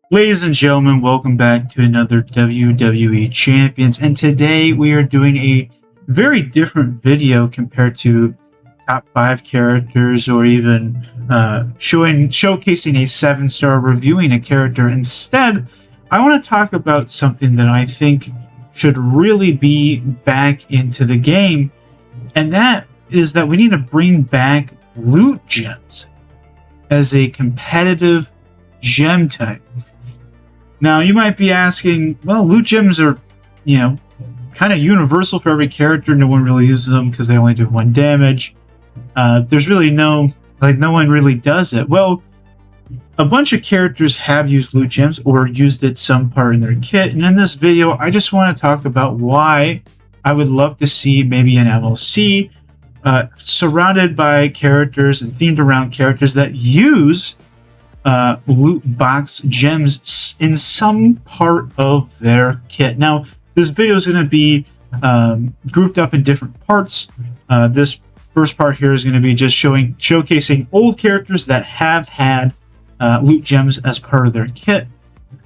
Ladies and gentlemen, welcome back to another WWE Champions, and today we are doing a very different video compared to top 5 characters or even showcasing a 7-star reviewing a character. Instead, I want to talk about something that I think should really be back into the game, and that is that we need to bring back loot gems as a competitive gem type. Now, you might be asking, well, loot gems are, kind of universal for every character. No one really uses them because they only do 1 damage. There's really no one really does it. Well, a bunch of characters have used loot gems or used it some part in their kit. And in this video, I just want to talk about why I would love to see maybe an MLC surrounded by characters and themed around characters that use loot box gems in some part of their kit. Now, this video is going to be grouped up in different parts. This first part here is going to be just showcasing old characters that have had loot gems as part of their kit.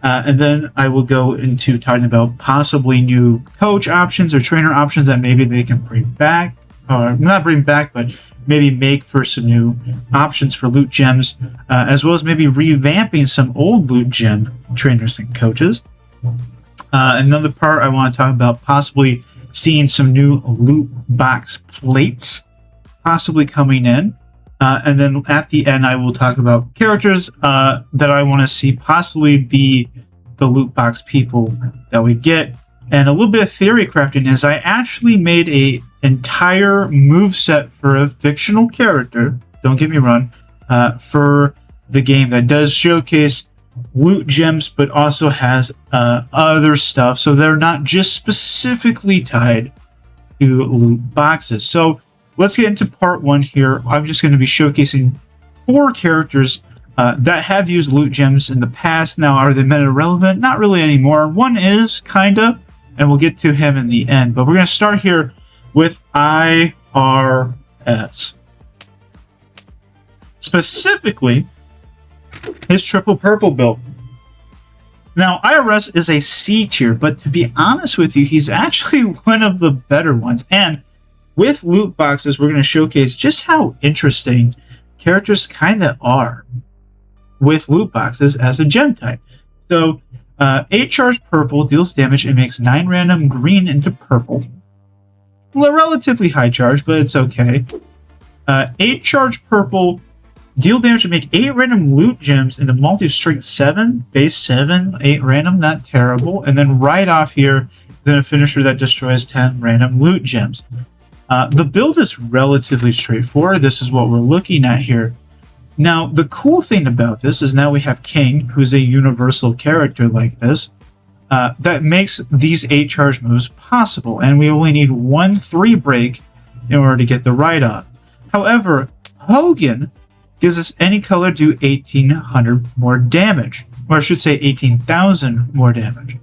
And then I will go into talking about possibly new coach options or trainer options that maybe they can bring back, or not bring back, but maybe make for some new options for loot gems, as well as maybe revamping some old loot gem trainers and coaches. Another part I want to talk about possibly seeing some new loot box plates possibly coming in. And then at the end, I will talk about characters that I want to see possibly be the loot box people that we get. And a little bit of theory crafting is I actually made a entire moveset for a fictional character, don't get me wrong, for the game that does showcase loot gems, but also has other stuff. So they're not just specifically tied to loot boxes. So let's get into part 1 here. I'm just going to be showcasing 4 characters that have used loot gems in the past. Now, are they meta relevant? Not really anymore. One is, kinda, and we'll get to him in the end. But we're going to start here with IRS. Specifically, his triple purple build. Now, IRS is a C tier, but to be honest with you, he's actually one of the better ones. And with loot boxes, we're going to showcase just how interesting characters kind of are with loot boxes as a gem type. So, 8 charge purple deals damage and makes 9 random green into purple. Relatively high charge, but it's okay. 8 charge purple deal damage and make 8 random loot gems into multi-strength 7, base 7, 8 random, not terrible. And then right off here, then a finisher that destroys 10 random loot gems. The build is relatively straightforward. This is what we're looking at here. Now, the cool thing about this is now we have King, who's a universal character like this, that makes these 8 charge moves possible, and we only need 1 3 break in order to get the write-off. However, Hogan gives us any color do 1,800 more damage, or I should say 18,000 more damage,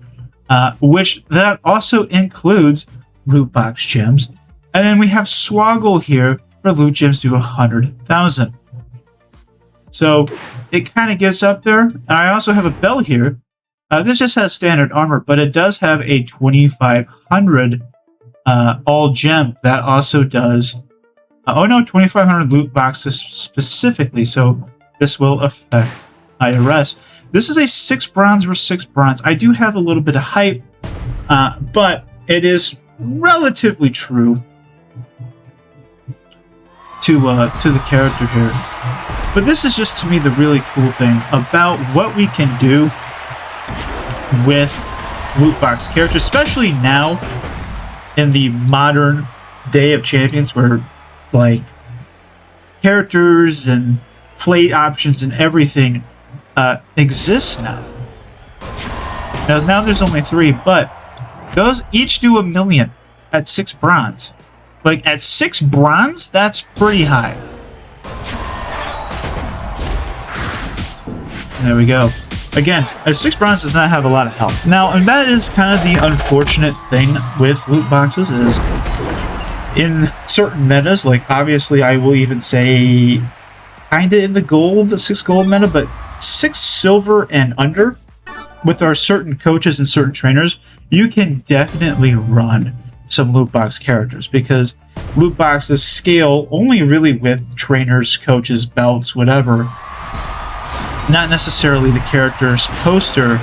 which that also includes loot box gems. And then we have Swoggle here for loot gems do 100,000. So it kind of gets up there. And I also have a bell here. This just has standard armor, but it does have a 2,500 all gem that also does 2,500 loot boxes specifically. So this will affect IRS. This is a 6 bronze versus 6 bronze. I do have a little bit of hype, but it is relatively true to the character here. But this is just, to me, the really cool thing about what we can do with loot box characters, especially now in the modern day of Champions, where like characters and plate options and everything exists now. Now there's only 3, but those each do 1 million at 6 bronze. Like, at 6 bronze, that's pretty high. There we go. Again, a 6 bronze does not have a lot of health. Now, and that is kind of the unfortunate thing with loot boxes is in certain metas, like obviously I will even say kind of in the gold, 6 gold meta, but 6 silver and under, with our certain coaches and certain trainers, you can definitely run some loot box characters, because loot boxes scale only really with trainers, coaches, belts, whatever, not necessarily the character's poster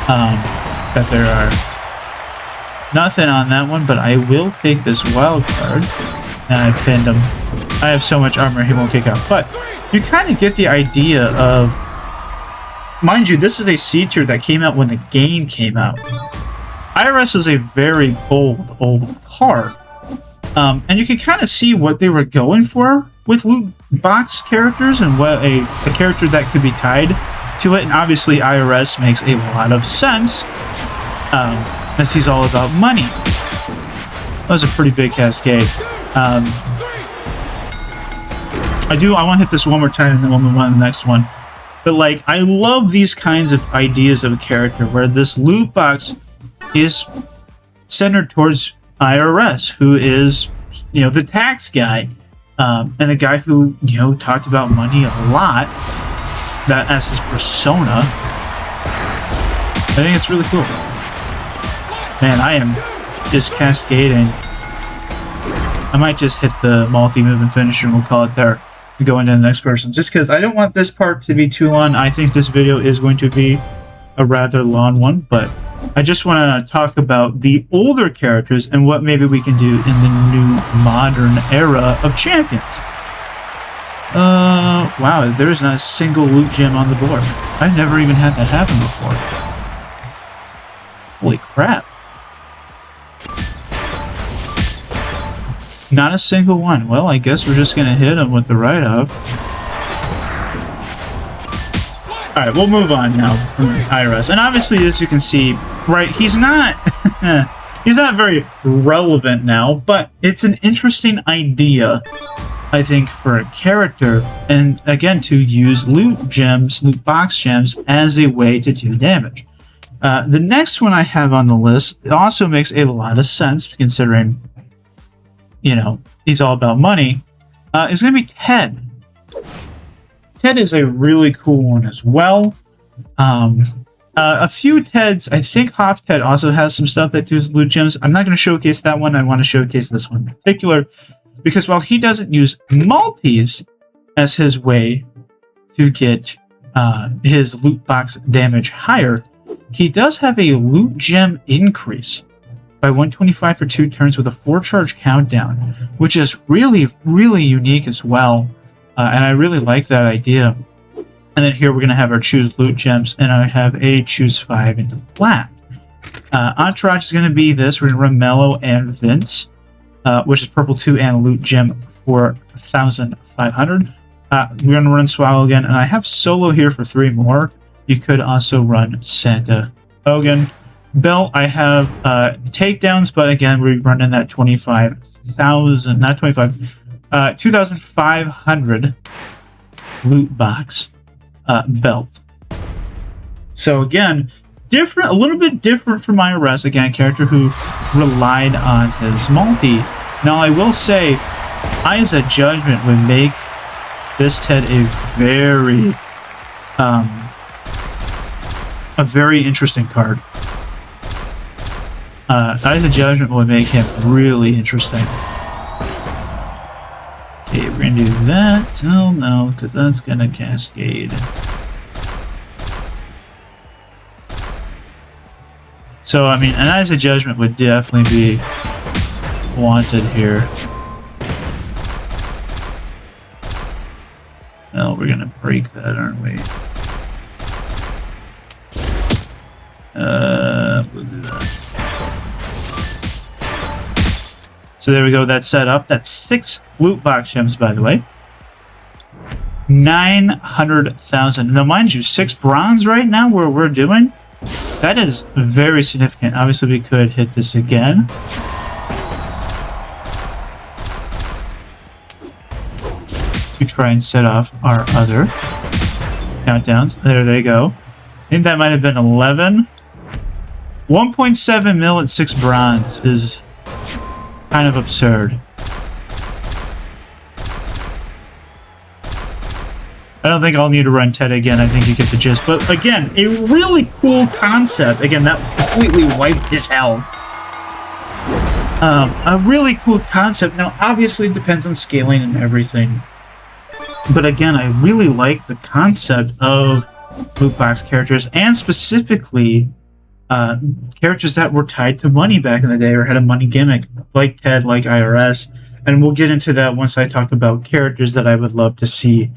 that there are. Nothing on that one, but I will take this wild card. And I pinned him. I have so much armor he won't kick out. But you kind of get the idea of... Mind you, this is a C tier that came out when the game came out. IRS is a very old card. And you can kind of see what they were going for with loot box characters and what a character that could be tied to it. And obviously IRS makes a lot of sense. As he's all about money. That was a pretty big cascade. I want to hit this one more time and then we'll move on to the next one. But like, I love these kinds of ideas of a character where this loot box is centered towards IRS, who is, you know, the tax guy, and a guy who, you know, talked about money a lot. That as his persona. I think it's really cool. Man, I am just cascading. I might just hit the multi-move and finisher and we'll call it there. We go into the next person. Just because I don't want this part to be too long. I think this video is going to be a rather long one, but I just want to talk about the older characters and what maybe we can do in the new modern era of Champions. Wow, there's not a single loot gem on the board. I've never even had that happen before. Holy crap. Not a single one. Well, I guess we're just going to hit him with the write-off. Alright, we'll move on now from IRS. And obviously, as you can see, right, he's not... he's not very relevant now, but it's an interesting idea, I think, for a character. And again, to use loot gems, loot box gems, as a way to do damage. The next one I have on the list also makes a lot of sense, considering... you know, he's all about money, is going to be Ted. Ted is a really cool one as well. A few Teds, I think Hoff Ted also has some stuff that does loot gems. I'm not going to showcase that one. I want to showcase this one in particular, because while he doesn't use multis as his way to get his loot box damage higher, he does have a loot gem increase by 125 for 2 turns with a 4-charge countdown, which is really, really unique as well. And I really like that idea. And then here we're going to have our choose loot gems, and I have a choose 5 into black. Entourage is going to be this. We're going to run Mello and Vince, which is purple 2 and loot gem for 1,500. We're going to run Swallow again, and I have Solo here for 3 more. You could also run Santa Hogan. Belt, I have takedowns, but again, we're running that 25,000, not 25, 2,500 loot box belt. So again, different, a little bit different from IRS. Again, a character who relied on his multi. Now, I will say, Eyes of Judgment would make this Ted a very interesting card. Eyes of Judgment would make him really interesting. Okay, we're gonna do that. Oh no, because that's gonna cascade. So, I mean, an Eyes of Judgment would definitely be wanted here. Oh, we're gonna break that, aren't we? We'll do that. So there we go, that's set up. That's 6 loot box gems, by the way. 900,000. Now, mind you, 6 bronze right now, where we're doing. That is very significant. Obviously, we could hit this again. We try and set off our other countdowns. There they go. I think that might have been 11. 1.7 mil at 6 bronze is kind of absurd. I don't think I'll need to run Ted again. I think you get the gist. But again, a really cool concept. Again, that completely wiped his health. A really cool concept. Now, obviously, it depends on scaling and everything. But again, I really like the concept of loot box characters, and specifically characters that were tied to money back in the day or had a money gimmick, like Ted, like IRS. And we'll get into that once I talk about characters that I would love to see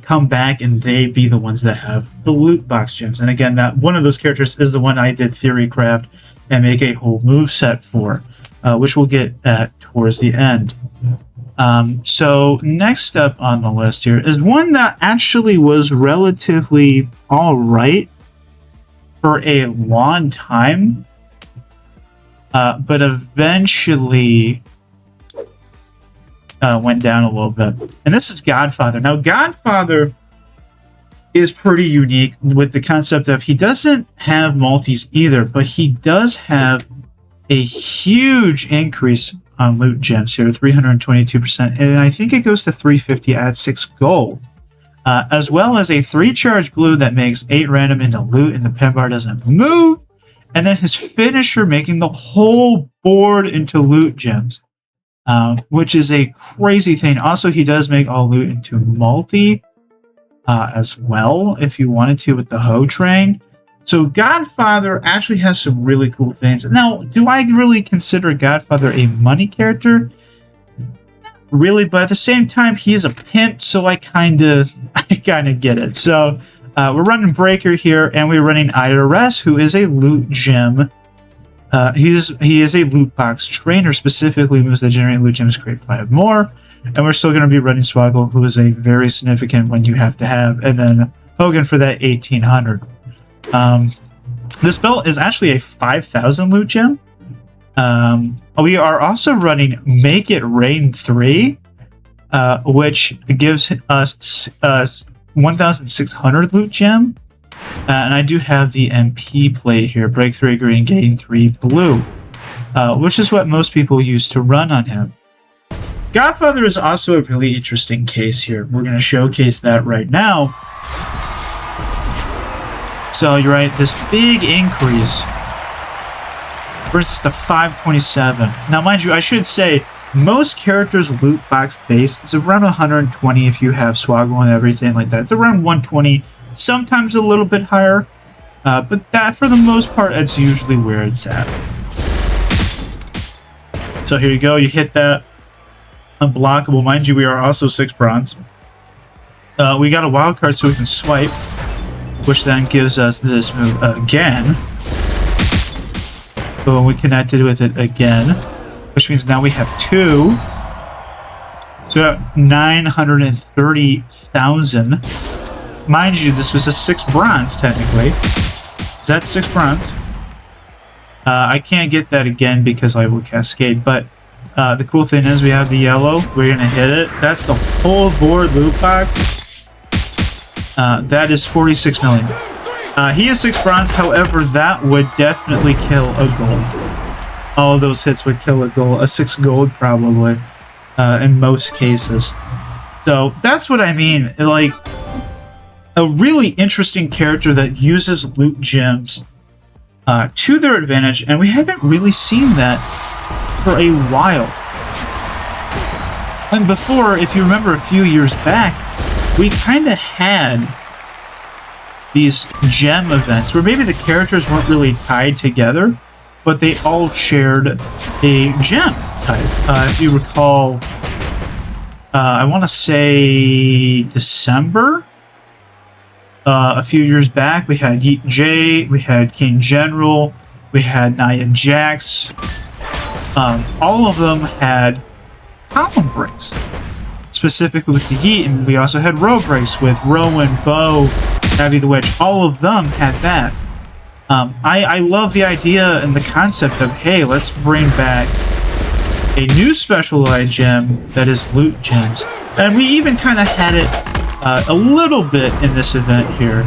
come back and they be the ones that have the loot box gems. And again, that one of those characters is the one I did theory craft and make a whole move set for, which we'll get at towards the end. So next up on the list here is one that actually was relatively all right for a long time, but eventually went down a little bit. And this is Godfather. Now, Godfather is pretty unique with the concept of he doesn't have multis either, but he does have a huge increase on loot gems here, 322%, and I think it goes to 350 at 6 gold, as well as a 3 charge glue that makes 8 random into loot and the pin bar doesn't move, and then his finisher making the whole board into loot gems, which is a crazy thing. Also, he does make all loot into multi as well, if you wanted to, with the hoe train. So Godfather actually has some really cool things. Now, do I really consider Godfather a money character? Not really, but at the same time, he is a pimp, so I kind of get it. So we're running Breaker here, and we're running IRS, who is a loot gem. He is a loot box trainer, specifically moves that generate loot gems, create 5 more. And we're still going to be running Swaggle, who is a very significant one you have to have, and then Hogan for that 1800. This belt is actually a 5,000 loot gem. We are also running Make It Rain 3, which gives us 1,600 loot gem. And I do have the MP play here, break 3 green, gain 3 blue, which is what most people use to run on him. Godfather is also a really interesting case here. We're going to showcase that right now. So you're right, this big increase brings us to 527. Now, mind you, I should say most characters loot box base is around 120 if you have Swaggle and everything like that. It's around 120, sometimes a little bit higher, but that for the most part, that's usually where it's at. So here you go, you hit that. Unblockable. Mind you, we are also 6 bronze. We got a wild card so we can swipe, which then gives us this move again. Boom, we connected with it again, which means now we have 2. So 930,000. Mind you, this was a 6 bronze, technically. Is that 6 bronze? I can't get that again because I will cascade, but the cool thing is we have the yellow. We're going to hit it. That's the whole board loot box. That is 46 million. He is 6 bronze. However, that would definitely kill a gold. All of those hits would kill a gold. A 6 gold, probably, in most cases. So that's what I mean. Like, a really interesting character that uses loot gems to their advantage. And we haven't really seen that for a while. And before, if you remember a few years back, we kind of had these gem events where maybe the characters weren't really tied together, but they all shared a gem type. If you recall, I want to say December, a few years back, we had Yeet J, we had King General, we had Nia Jax. All of them had column breaks, specifically with the Yeet, and we also had row breaks with Rowan, Bo, Abby the Witch. All of them had that. I love the idea and the concept of, hey, let's bring back a new specialized gem that is loot gems. And we even kind of had it a little bit in this event here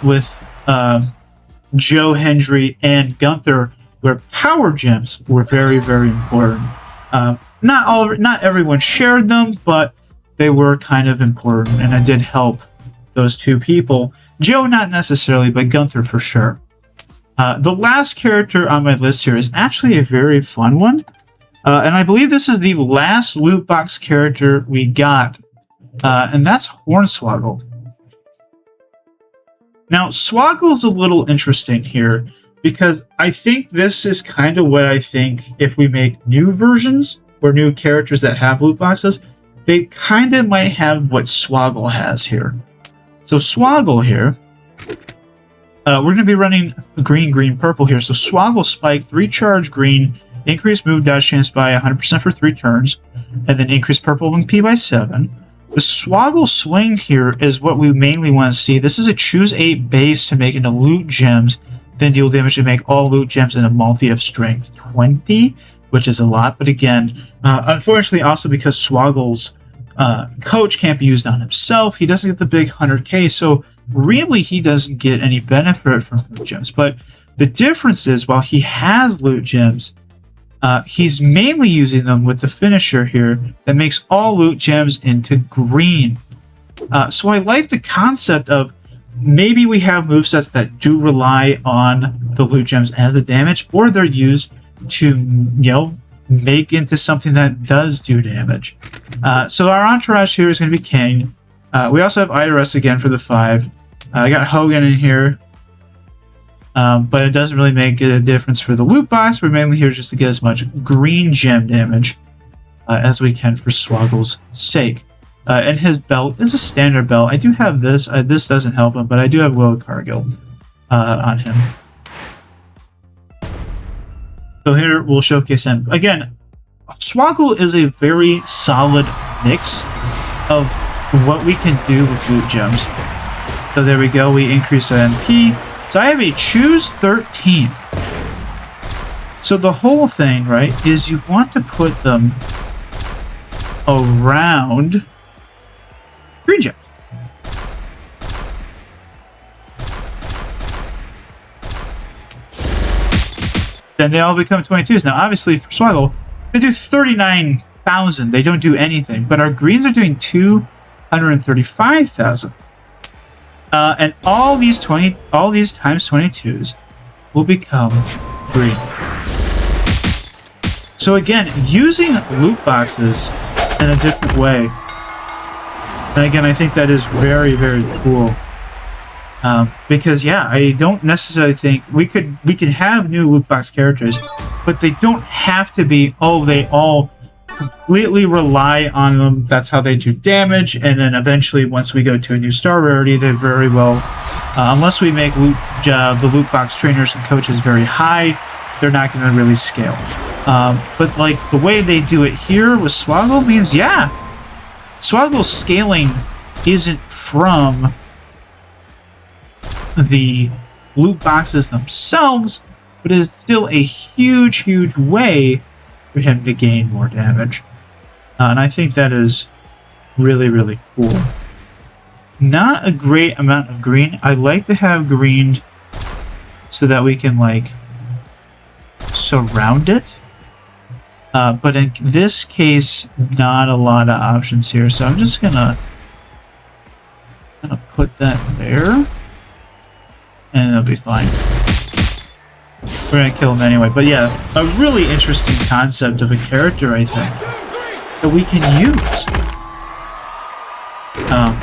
with Joe Hendry and Gunther, where power gems were very, very important. Not everyone shared them, but they were kind of important, and I did help those two people. Joe, not necessarily, but Gunther for sure. The last character on my list here is actually a very fun one. And I believe this is the last loot box character we got. And that's Hornswoggle. Now, Swoggle's a little interesting here, because I think this is kind of what I think if we make new versions or new characters that have loot boxes, they kind of might have what Swoggle has here. So Swoggle here, we're going to be running green, green, purple here. So Swoggle Spike, 3 charge green, increase move dash chance by 100% for 3 turns, and then increase purple MP by 7. The Swoggle Swing here is what we mainly want to see. This is a choose 8 base to make into loot gems, then deal damage to make all loot gems in a multi of strength 20, which is a lot. But again, unfortunately, also because Swoggle's coach can't be used on himself, he doesn't get the big 100k, so really he doesn't get any benefit from loot gems. But the difference is, while he has loot gems, he's mainly using them with the finisher here that makes all loot gems into green. So I like the concept of maybe we have movesets that do rely on the loot gems as the damage, or they're used to, make into something that does do damage. So our entourage here is going to be King. We also have IRS again for the 5. I got Hogan in here. But it doesn't really make a difference for the loot box. We're mainly here just to get as much green gem damage as we can for Swoggle's sake. And his belt is a standard belt. I do have this. This doesn't help him, but I do have Will Cargill on him. So here we'll showcase him. Again, Swoggle is a very solid mix of what we can do with loot gems. So there we go. We increase our MP. So I have a choose 13. So the whole thing, right, is you want to put them around green gems. Then they all become 22s. Now, obviously, for Swoggle, they do 39,000. They don't do anything. But our greens are doing 235,000. And all these times 22s will become green. So again, using loot boxes in a different way. And again, I think that is very, very cool. Because yeah, I don't necessarily think we can have new loot box characters, but they don't have to be, they all completely rely on them. That's how they do damage, and then eventually, once we go to a new star rarity, they very well, unless we make the loot box trainers and coaches very high, they're not going to really scale. But like the way they do it here with Swoggle means, yeah, Swoggle's scaling isn't from the loot boxes themselves, but it is still a huge, huge way for him to gain more damage. And I think that is really, really cool. Not a great amount of green. I like to have green so that we can, like, surround it. But in this case, not a lot of options here. So I'm just gonna put that there. And it'll be fine. We're gonna kill him anyway. But yeah, a really interesting concept of a character, I think, that we can use.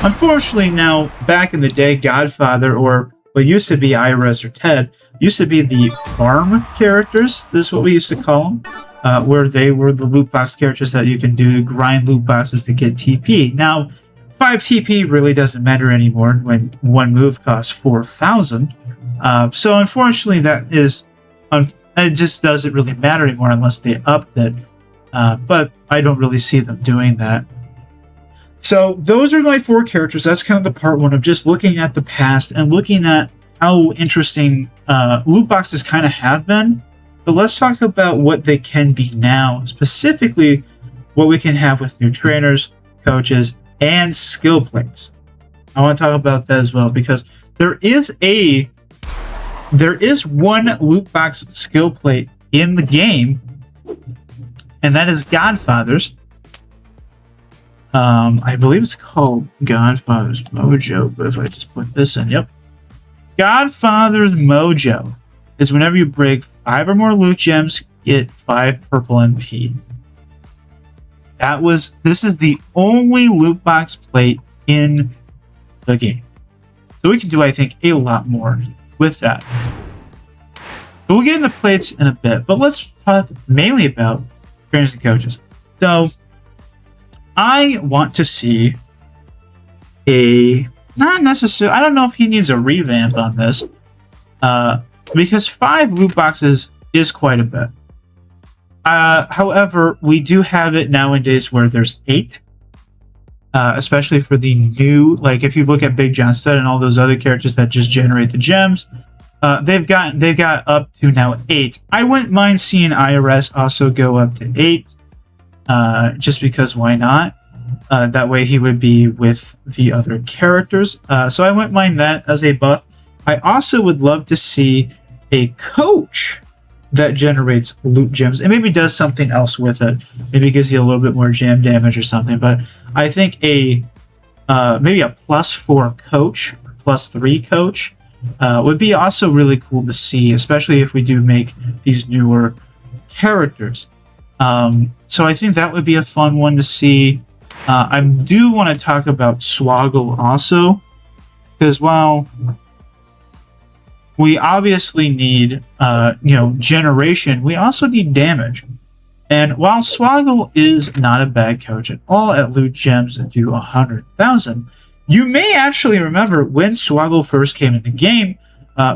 Unfortunately, now, back in the day, Godfather, or what used to be Iris or Ted, used to be the farm characters. This is what we used to call them. Where they were the loot box characters that you can do to grind loot boxes to get TP. Now, 5 TP really doesn't matter anymore when one move costs 4,000. So unfortunately, that is, it just doesn't really matter anymore unless they upped it. But I don't really see them doing that. So those are my 4 characters. That's kind of the part 1 of just looking at the past and looking at how interesting loot boxes kind of have been. But let's talk about what they can be now, specifically what we can have with new trainers, coaches, and skill plates. I want to talk about that as well, because there is one loot box skill plate in the game, and that is Godfather's. I believe it's called Godfather's Mojo, but if I just put this in, yep. Godfather's Mojo is whenever you break 5 or more loot gems, get 5 purple MP. This is the only loot box plate in the game. So we can do, I think, a lot more with that. So we'll get into plates in a bit, but let's talk mainly about trainers and coaches. So I want to see not necessarily, I don't know if he needs a revamp on this, because 5 loot boxes is quite a bit. However, we do have it nowadays where there's 8, especially for the new, like if you look at Big John Studd and all those other characters that just generate the gems, they've got up to now 8. I wouldn't mind seeing IRS also go up to 8, just because why not? That way he would be with the other characters. So I wouldn't mind that as a buff. I also would love to see a coach that generates loot gems and maybe does something else with it. Maybe gives you a little bit more jam damage or something. But I think maybe a +4 coach, +3 coach would be also really cool to see, especially if we do make these newer characters. So I think that would be a fun one to see. I do want to talk about Swoggle also, because while we obviously need, generation, we also need damage. And while Swoggle is not a bad coach at all at loot gems that do 100,000, you may actually remember when Swoggle first came in the game,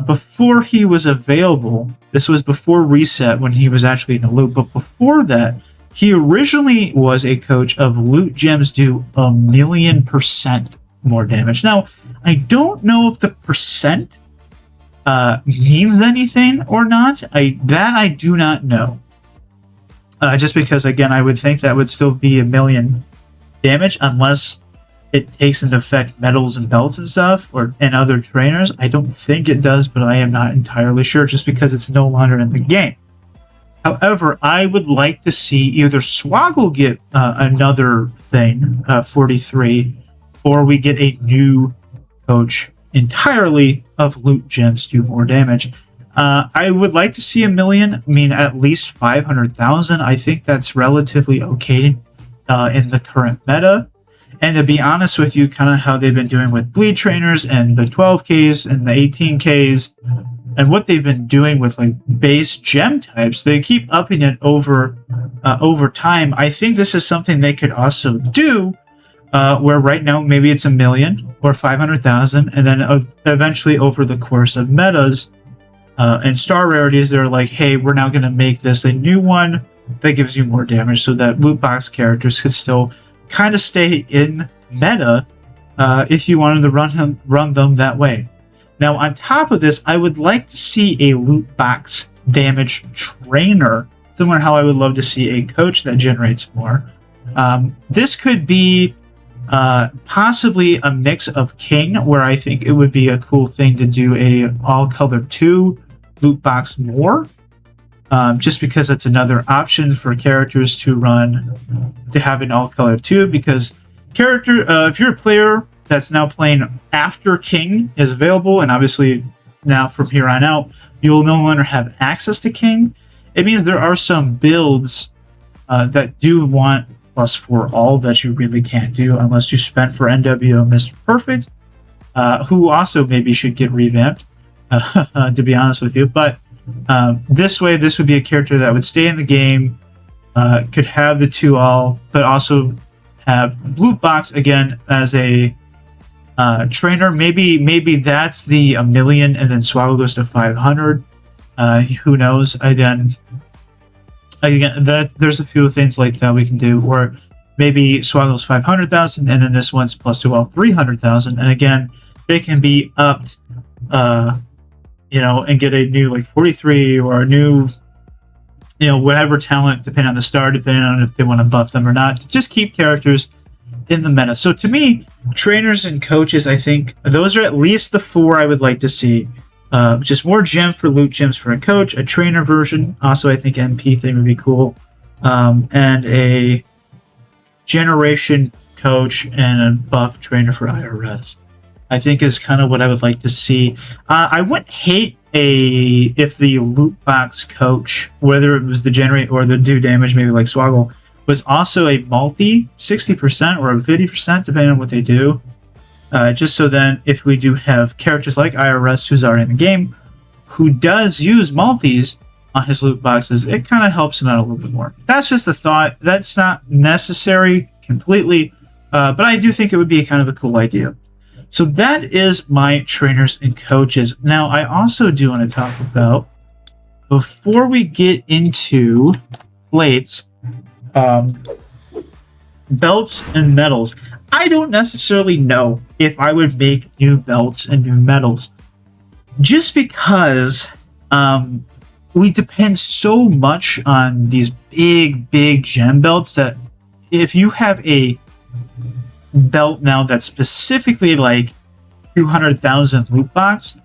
before he was available, this was before reset when he was actually in the loot, but before that, he originally was a coach of loot gems do 1,000,000% more damage. Now, I don't know if the percent means anything or not. I do not know. Just because, again, I would think that would still be 1,000,000 damage unless it takes into effect medals and belts and stuff, and other trainers. I don't think it does, but I am not entirely sure just because it's no longer in the game. However, I would like to see either Swoggle get another thing, 43, or we get a new coach entirely of loot gems do more damage. I would like to see 1,000,000. I mean, at least 500,000. I think that's relatively okay in the current meta. And to be honest with you, kind of how they've been doing with bleed trainers and the 12Ks and the 18Ks, and what they've been doing with like base gem types, they keep upping it over time. I think this is something they could also do, where right now maybe it's 1,000,000 or 500,000, and then eventually over the course of metas and star rarities, they're like, hey, we're now going to make this a new one that gives you more damage, so that loot box characters could still kind of stay in meta if you wanted to run them that way. Now, on top of this, I would like to see a loot box damage trainer, similar to how I would love to see a coach that generates more. This could be possibly a mix of King, where I think it would be a cool thing to do a all-color 2 loot box more, just because it's another option for characters to have an all-color 2, because if you're a player that's now playing after King is available, and obviously now from here on out, you'll no longer have access to King. It means there are some builds that do want +4 all that you really can't do unless you spent for NWO Mr. Perfect, who also maybe should get revamped, to be honest with you. But this way, this would be a character that would stay in the game, could have the 2 all, but also have loot box again as a trainer. Maybe that's the 1,000,000, and then Swoggle goes to 500. Who knows? Again, there's a few things like that we can do, or maybe Swoggle's 500,000, and then this one's +2 all 300,000, and again, they can be upped, and get a new like 43 or a new, whatever talent, depending on the star, depending on if they want to buff them or not, to just keep characters in the meta. So to me, trainers and coaches, I think those are at least the 4 I would like to see. Just more gem for loot gems for a coach, a trainer version. Also, I think MP thing would be cool. And a generation coach and a buff trainer for IRS. I think is kind of what I would like to see. I wouldn't hate if the loot box coach, whether it was the generate or the do damage, maybe like Swoggle, was also a multi 60% or a 50%, depending on what they do. Just so then, if we do have characters like IRS who's already in the game, who does use multis on his loot boxes, it kind of helps him out a little bit more. That's just a thought. That's not necessary completely, but I do think it would be kind of a cool idea. So that is my trainers and coaches. Now, I also do want to talk about, before we get into plates, belts and medals. I don't necessarily know if I would make new belts and new medals, just because we depend so much on these big gem belts that if you have a belt now that's specifically like 200,000 loot box,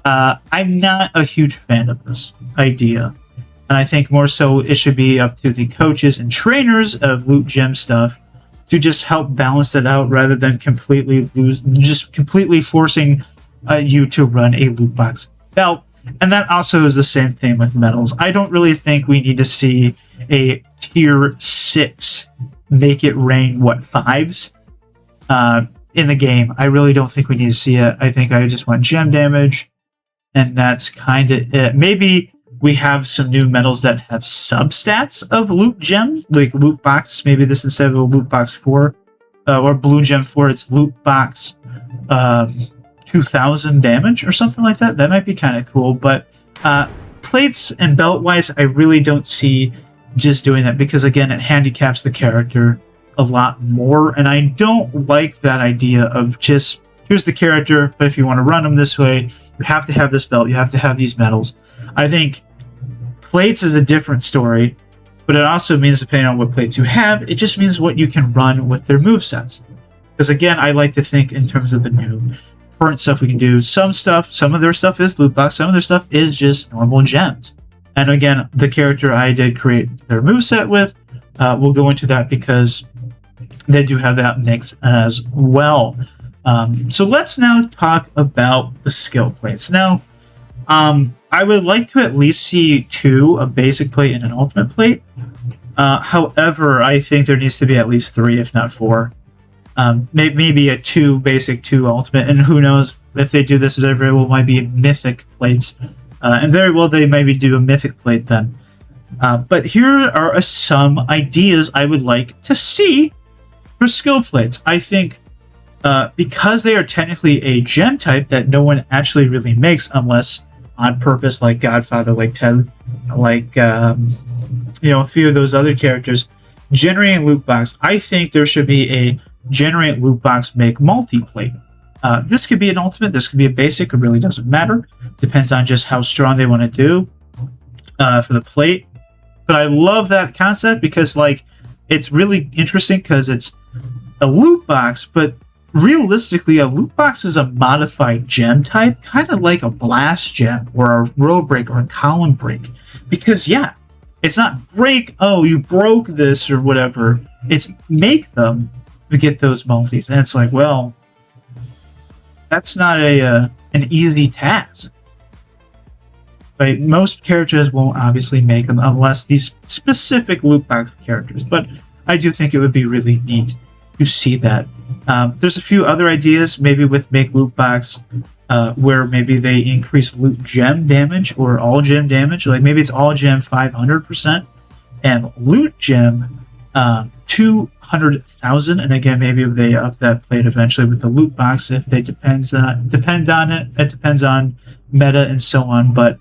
I'm not a huge fan of this idea. And I think more so it should be up to the coaches and trainers of loot gem stuff to just help balance it out, rather than completely forcing you to run a loot box belt. And that also is the same thing with medals. I don't really think we need to see a tier 6 make it rain, 5s in the game. I really don't think we need to see it. I think I just want gem damage, and that's kind of it. Maybe we have some new medals that have substats of loot gem, like loot box. Maybe this, instead of a loot box 4 or blue gem 4, it's loot box 2000 damage or something like that. That might be kind of cool. But plates and belt wise, I really don't see just doing that, because again, it handicaps the character a lot more, and I don't like that idea of just, here's the character, but if you want to run them this way, you have to have this belt, you have to have these medals. I think plates is a different story, but it also means, depending on what plates you have, it just means what you can run with their movesets. Because again, I like to think in terms of the new current stuff we can do. Some of their stuff is loot box, some of their stuff is just normal gems. And again, the character I did create their moveset with, we'll go into that because they do have that mix as well. So let's now talk about the skill plates. Now, I would like to at least see 2, a basic plate and an ultimate plate. However, I think there needs to be at least 3, if not 4. Maybe a 2 basic, 2 ultimate, and who knows if they do this, there very well might be mythic plates. And very well they maybe do a mythic plate then. But here are some ideas I would like to see for skill plates. I think because they are technically a gem type that no one actually really makes unless on purpose, like Godfather, like Ted, like a few of those other characters, generating loot box. I think there should be a generate loot box make multi-plate. This could be an ultimate, this could be a basic, it really doesn't matter. Depends on just how strong they want to do for the plate. But I love that concept because it's really interesting because it's a loot box, but realistically, a loot box is a modified gem type, kind of like a blast gem or a road break or a column break. Because yeah, it's not break, oh, you broke this or whatever. It's make them to get those multis. And it's like, well, that's not an easy task. Right? Most characters won't obviously make them unless these specific loot box characters. But I do think it would be really neat to see that. There's a few other ideas, maybe with make loot box, where maybe they increase loot gem damage or all gem damage. Like maybe it's all gem 500% and loot gem 200,000. And again, maybe they up that plate eventually with the loot box if they depend on it. It depends on meta and so on. But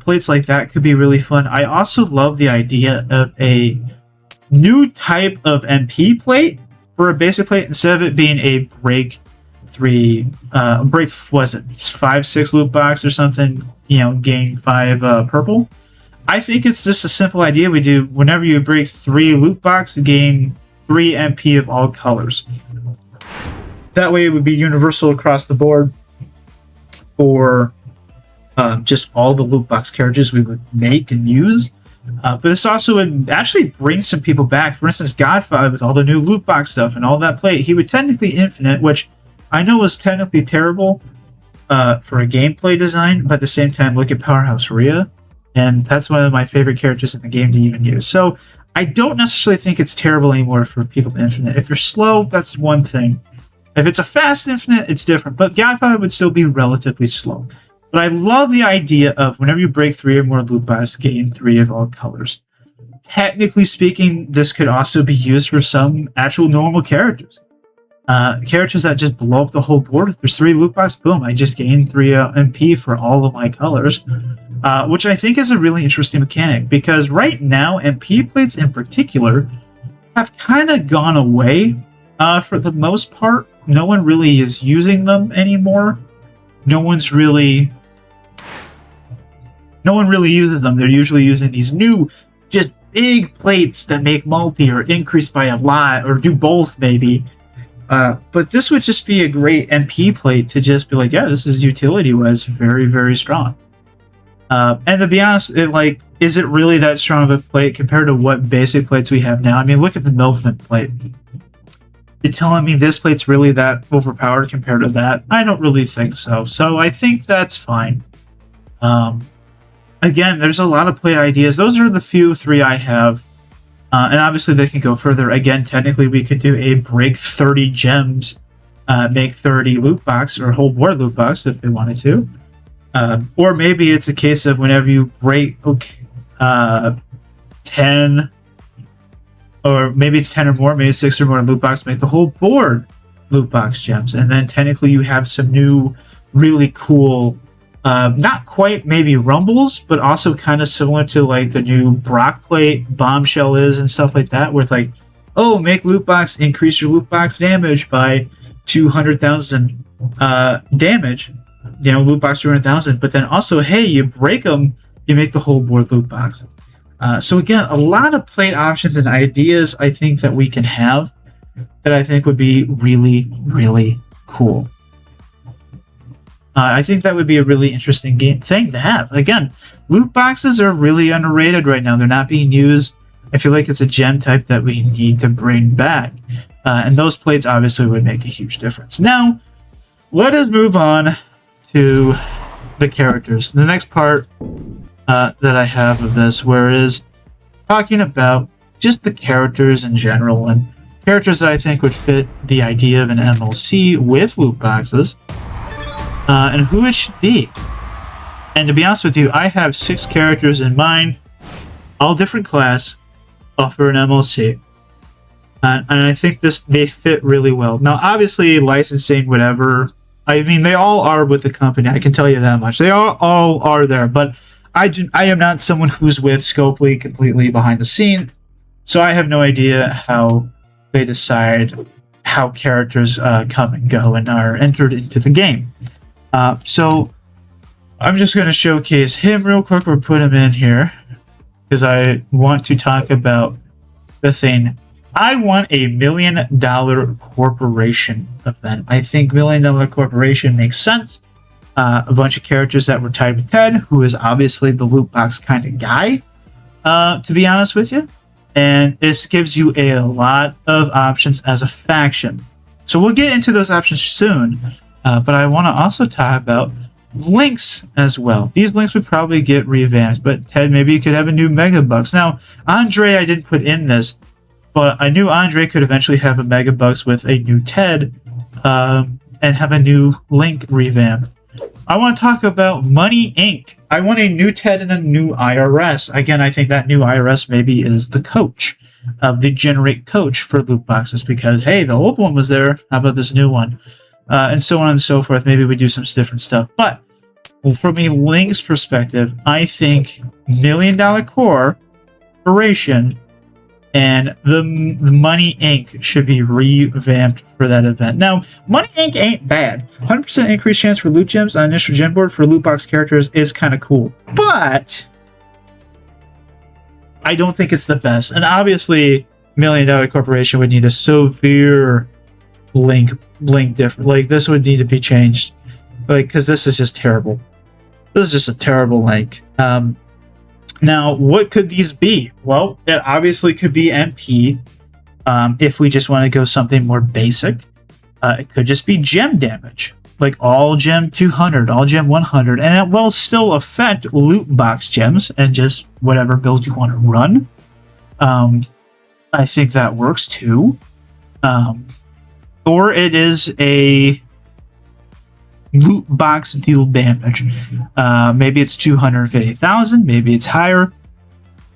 plates like that could be really fun. I also love the idea of a new type of MP plate for a basic plate, instead of it being a break 5-6 loot box or something, gain 5 purple. I think it's just a simple idea we do. Whenever you break 3 loot box, gain 3 MP of all colors. That way it would be universal across the board for just all the loot box characters we would make and use. But this also would actually bring some people back. For instance, Godfather with all the new loot box stuff and all that play, he would technically infinite, which I know was technically terrible for a gameplay design, but at the same time, look at Powerhouse Rhea, and that's one of my favorite characters in the game to even use. So I don't necessarily think it's terrible anymore for people to infinite. If you're slow, that's one thing. If it's a fast infinite, it's different. But Godfather would still be relatively slow. But I love the idea of whenever you break 3 or more loot boxes, gain 3 of all colors. Technically speaking, this could also be used for some actual normal characters. Characters that just blow up the whole board. If there's 3 loot boxes, boom, I just gained 3 MP for all of my colors. Which I think is a really interesting mechanic. Because right now, MP plates in particular have kind of gone away for the most part. No one really is using them anymore. No one really uses them. They're usually using these new, just big plates that make multi or increase by a lot or do both maybe. But this would just be a great MP plate to just be like, yeah, this is utility-wise very, very strong. And to be honest, is it really that strong of a plate compared to what basic plates we have now? I mean, look at the Milkman plate. You're telling me this plate's really that overpowered compared to that? I don't really think so. So I think that's fine. Again, there's a lot of plate ideas. Those are the few 3 I have. And obviously they can go further. Again, technically we could do a break 30 gems, make 30 loot box or whole board loot box if they wanted to. Or maybe it's a case of whenever you break 10, or maybe it's 10 or more, maybe 6 or more loot box, make the whole board loot box gems. And then technically you have some new really cool, not quite maybe rumbles, but also kind of similar to like the new Brock plate bombshell is and stuff like that, where it's like, oh, make loot box, increase your loot box damage by 200,000 damage, loot box 200,000, but then also, hey, you break them, you make the whole board loot box. So again, a lot of plate options and ideas I think that we can have that I think would be really, really cool. I think that would be a really interesting thing to have. Again, loot boxes are really underrated right now. They're not being used. I feel like it's a gem type that we need to bring back. And those plates obviously would make a huge difference. Now, let us move on to the characters. The next part that I have of this, where it is talking about just the characters in general and characters that I think would fit the idea of an MLC with loot boxes. And who it should be. And to be honest with you, I have 6 characters in mind, all different class, for an MLC. And I think they fit really well. Now, obviously, licensing, whatever, I mean, they all are with the company. I can tell you that much. They all are there. But I am not someone who's with Scopely completely behind the scene. So I have no idea how they decide how characters come and go and are entered into the game. So I'm just going to showcase him real quick or put him in here because I want to talk about the thing. I want a $1 million corporation event. I think $1 million corporation makes sense. A bunch of characters that were tied with Ted, who is obviously the loot box kind of guy, to be honest with you. And this gives you a lot of options as a faction. So we'll get into those options soon. But I want to also talk about links as well. These links would probably get revamped, but Ted, maybe you could have a new Mega Bucks. Now, Andre, I didn't put in this, but I knew Andre could eventually have a Mega Bucks with a new Ted and have a new link revamp. I want to talk about Money Inc. I want a new Ted and a new IRS. Again, I think that new IRS maybe is the coach of the Generate Coach for loot boxes because, hey, the old one was there. How about this new one? And so on and so forth. Maybe we do some different stuff. But from a Link's perspective, I think $1 Million Corporation and the Money Inc. should be revamped for that event. Now, Money Inc. ain't bad. 100% increased chance for loot gems on initial gem board for loot box characters is kind of cool. But I don't think it's the best. And obviously, $1 Million Corporation would need a severe link different. Like, this would need to be changed. Like, because this is just terrible. This is just a terrible link. Now, what could these be? Well, it obviously could be MP. If we just want to go something more basic, it could just be gem damage, like all gem 200, all gem 100, and it will still affect loot box gems and just whatever build you want to run. I think that works too. Or it is a loot box deal damage. Maybe it's 250,000, maybe it's higher.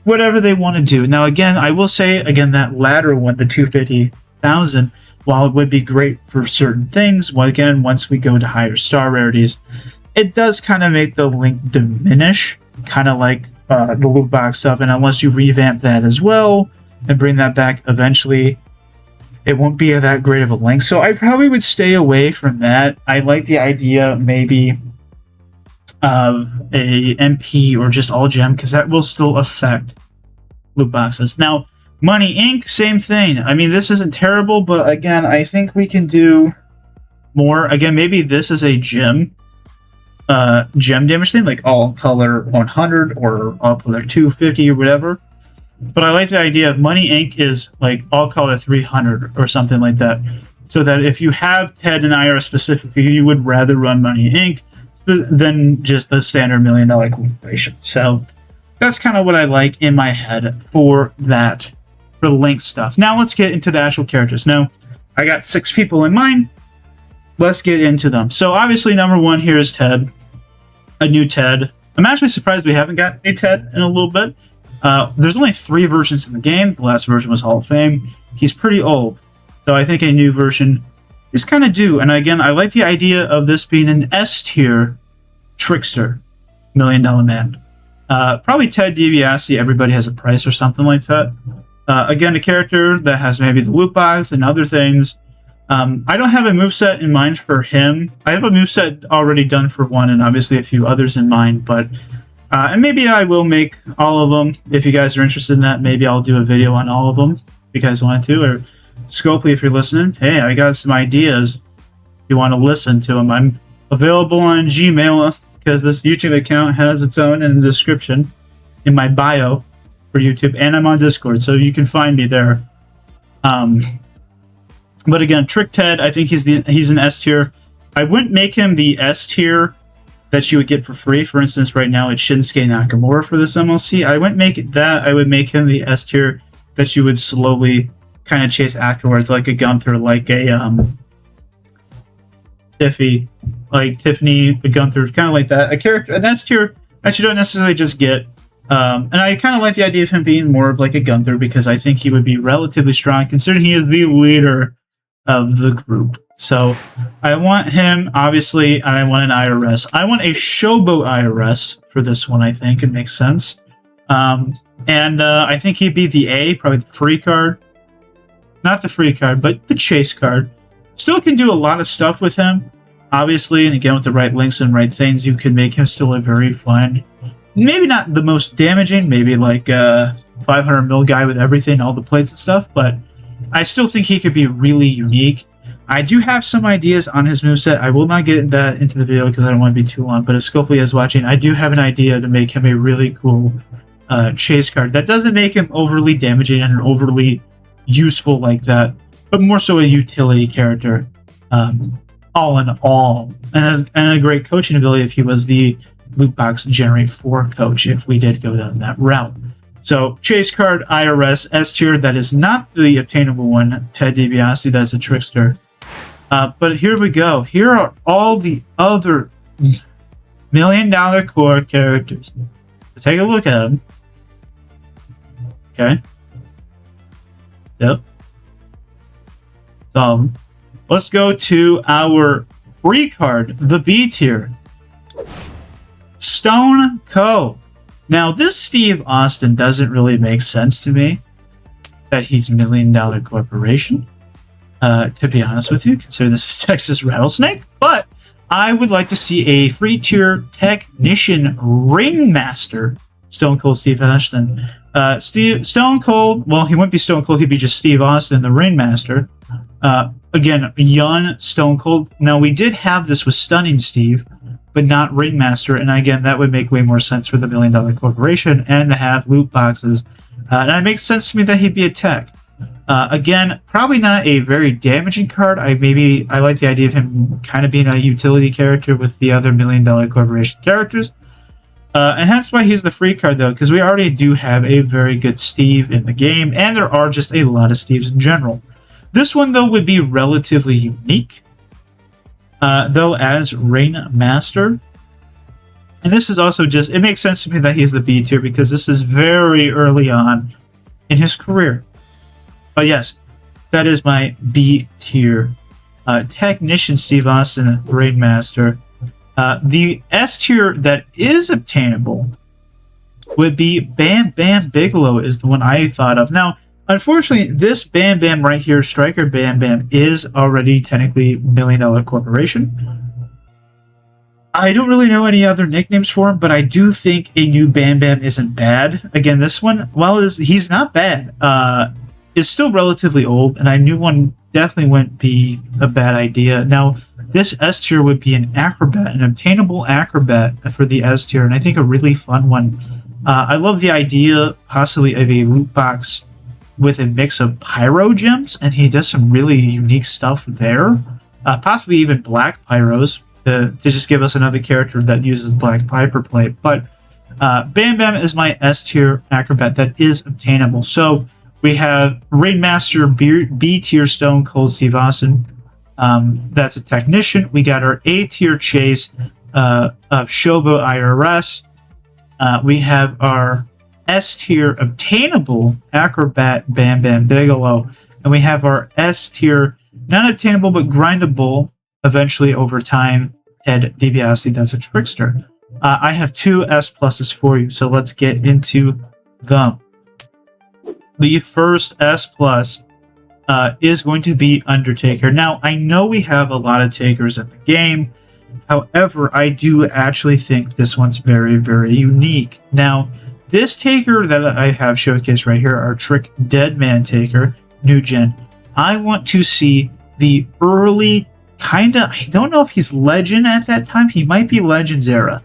Whatever they want to do. Now, again, I will say, again, that latter one, the 250,000, while it would be great for certain things, well, again, once we go to higher star rarities, it does kind of make the link diminish, kind of like the loot box stuff. And unless you revamp that as well and bring that back eventually, it won't be that great of a link. So I probably would stay away from that. I like the idea maybe of a MP or just all gem, because that will still affect loot boxes. Now, Money Inc., same thing. I mean, this isn't terrible, but again, I think we can do more. Again, maybe this is a gem damage thing, like all color 100 or all color 250 or whatever. But I like the idea of Money Inc. is like all color 300 or something like that. So that if you have TED and IRA specifically, you would rather run Money Inc. than just the standard $1 million corporation. So that's kind of what I like in my head for that, for the link stuff. Now let's get into the actual characters. Now, I got 6 people in mind. Let's get into them. So obviously, number 1 here is Ted. A new Ted. I'm actually surprised we haven't got a Ted in a little bit. There's only 3 versions in the game. The last version was Hall of Fame. He's pretty old. So I think a new version is kind of due. And again, I like the idea of this being an S-tier trickster, $1 million man. Probably Ted DiBiase, everybody has a price or something like that. Again, a character that has maybe the loot box and other things. I don't have a moveset in mind for him. I have a moveset already done for one and obviously a few others in mind, but and maybe I will make all of them. If you guys are interested in that, maybe I'll do a video on all of them if you guys want to. Or Scopely, if you're listening, hey, I got some ideas. If you want to listen to them, I'm available on Gmail because this YouTube account has its own in the description in my bio for YouTube, and I'm on Discord, so you can find me there. But again, Trick Ted, I think he's an S tier. I wouldn't make him the S tier that you would get for free. For instance, right now it's Shinsuke Nakamura for this MLC. I wouldn't make it that. I would make him the S tier that you would slowly kind of chase afterwards, like a Gunther, like a Tiffany, a Gunther, kind of like that. A character, an S tier that you don't necessarily just get. And I kind of like the idea of him being more of like a Gunther because I think he would be relatively strong considering he is the leader of the group. So I want him, obviously, and I want an IRS. I want a Showboat IRS for this one, I think. It makes sense. And I think he'd be the A, probably the free card. Not the free card, but the chase card. Still can do a lot of stuff with him, obviously, and again, with the right links and right things, you can make him still a very fun, maybe not the most damaging, maybe like a 500 mil guy with everything, all the plates and stuff, but I still think he could be really unique. I do have some ideas on his moveset. I will not get that into the video because I don't want to be too long, but if Scopely is watching, I do have an idea to make him a really cool chase card that doesn't make him overly damaging and overly useful like that, but more so a utility character, all in all, and a great coaching ability if he was the loot box generate 4 coach, if we did go down that route. So chase card IRS S tier, that is not the obtainable one. Ted DiBiase, that's a trickster. But here we go. Here are all the other $1 million core characters. So take a look at them. Okay. Yep. So let's go to our free card, the B tier. Stone Cold. Now, this Steve Austin doesn't really make sense to me that he's $1 million corporation. To be honest with you, considering this is Texas Rattlesnake, but I would like to see a free tier technician ringmaster, Stone Cold Steve Austin. Stone Cold, well, he wouldn't be Stone Cold, he'd be just Steve Austin, the ringmaster. Again, young Stone Cold. Now, we did have this with Stunning Steve, but not Ringmaster. And again, that would make way more sense for the $1 Million Corporation and to have loot boxes. And it makes sense to me that he'd be a tech. Again, probably not a very damaging card. I like the idea of him kind of being a utility character with the other $1 Million Corporation characters. And that's why he's the free card, though, because we already do have a very good Steve in the game, and there are just a lot of Steves in general. This one, though, would be relatively unique, though, as Ringmaster. And this is also just, it makes sense to me that he's the B tier, because this is very early on in his career. But yes, that is my B tier. Technician Steve Austin, Ringmaster. The S tier that is obtainable would be Bam Bam Bigelow is the one I thought of. Now, unfortunately, this Bam Bam right here, Striker Bam Bam, is already technically $1 Million Corporation. I don't really know any other nicknames for him, but I do think a new Bam Bam isn't bad. Again, this one, while he's not bad, is still relatively old, and a new one definitely wouldn't be a bad idea. Now, this S tier would be an Acrobat, an obtainable Acrobat for the S tier, and I think a really fun one. I love the idea, possibly, of a loot box with a mix of Pyro gems, and he does some really unique stuff there. Possibly even Black Pyros, to just give us another character that uses Black Piper plate. But Bam Bam is my S tier Acrobat that is obtainable. So we have Ringmaster B tier Stone Cold Steve Austin. That's a technician. We got our A tier Chase of Showboat IRS. We have our S tier obtainable Acrobat Bam Bam Bigelow. And we have our S tier not obtainable but grindable eventually over time Ted DiBiase. That's a trickster. I have 2 S pluses for you, so let's get into them. The first S plus is going to be Undertaker. Now, I know we have a lot of takers in the game. However, I do actually think this one's very, very unique. Now, this taker that I have showcased right here, our Trick Deadman taker, new gen, I want to see the early, I don't know if he's Legend at that time. He might be Legends era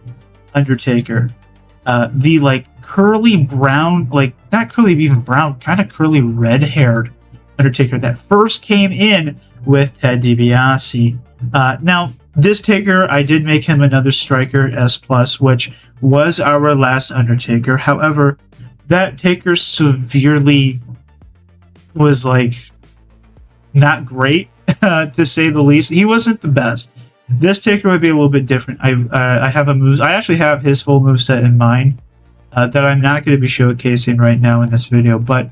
Undertaker. The curly brown, not curly even brown, kind of curly red haired Undertaker that first came in with Ted DiBiase. Now, this taker, I did make him another Striker S plus, which was our last Undertaker. However, that taker severely was not great, to say the least. He wasn't the best. This taker would be a little bit different. I have a move. I actually have his full moveset in mind that I'm not going to be showcasing right now in this video, but